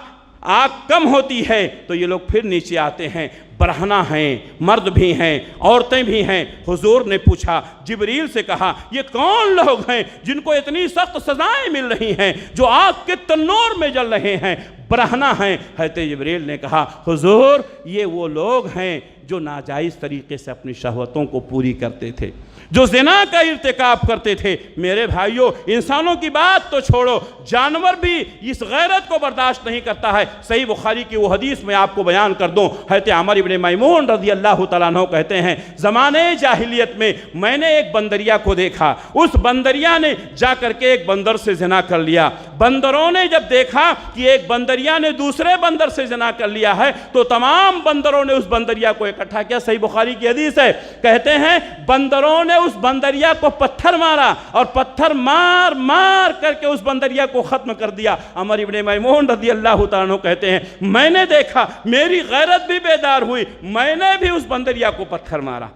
کم ہوتی ہے تو یہ لوگ پھر نیچے آتے ہیں۔ برہنہ ہیں، مرد بھی ہیں، عورتیں بھی ہیں۔ حضور نے پوچھا، جبریل سے کہا یہ کون لوگ ہیں جن کو اتنی سخت سزائیں مل رہی ہیں، جو آگ کے تنور میں جل رہے ہیں، برہنہ ہیں؟ حضرت جبریل نے کہا حضور یہ وہ لوگ ہیں جو ناجائز طریقے سے اپنی شہوتوں کو پوری کرتے تھے، جو زنا کا ارتکاب کرتے تھے۔ میرے بھائیوں، انسانوں کی بات تو چھوڑو، جانور بھی اس غیرت کو برداشت نہیں کرتا ہے۔ صحیح بخاری کی وہ حدیث میں آپ کو بیان کر دوں، حضرت عمر بن میمون رضی اللہ تعالیٰ عنہ کہتے ہیں زمانے جاہلیت میں نے ایک بندریا کو دیکھا، اس بندریا نے جا کر کے ایک بندر سے زنا کر لیا۔ بندروں نے جب دیکھا کہ ایک بندریا نے دوسرے بندر سے زنا کر لیا ہے تو تمام بندروں نے اس بندریا کو اکٹھا کیا۔ صحیح بخاری کی حدیث ہے، کہتے ہیں بندروں نے اس بندریا کو پتھر مارا اور پتھر مار مار کر کے اس بندریا کو ختم کر دیا۔ عمر ابن میمون رضی اللہ تعالیٰ عنہ کہتے ہیں میں نے دیکھا، میری غیرت بھی بیدار ہوئی، میں نے بھی اس بندریا کو پتھر مارا۔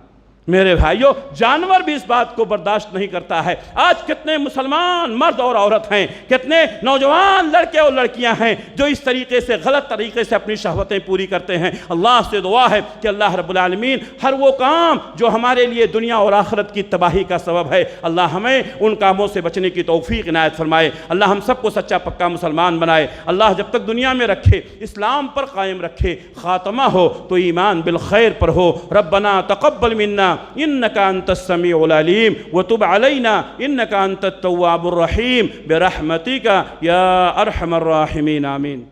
میرے بھائیوں، جانور بھی اس بات کو برداشت نہیں کرتا ہے۔ آج کتنے مسلمان مرد اور عورت ہیں، کتنے نوجوان لڑکے اور لڑکیاں ہیں جو اس طریقے سے غلط طریقے سے اپنی شہوتیں پوری کرتے ہیں۔ اللہ سے دعا ہے کہ اللہ رب العالمین ہر وہ کام جو ہمارے لیے دنیا اور آخرت کی تباہی کا سبب ہے، اللہ ہمیں ان کاموں سے بچنے کی توفیق عنایت فرمائے۔ اللہ ہم سب کو سچا پکا مسلمان بنائے۔ اللہ جب تک دنیا میں رکھے، اسلام پر قائم رکھے، خاتمہ ہو تو ایمان بالخیر پر ہو۔ ربنا تقبل منا انك انت السميع العليم وتب علينا انك انت التواب الرحيم برحمتك يا ارحم الراحمين آمين۔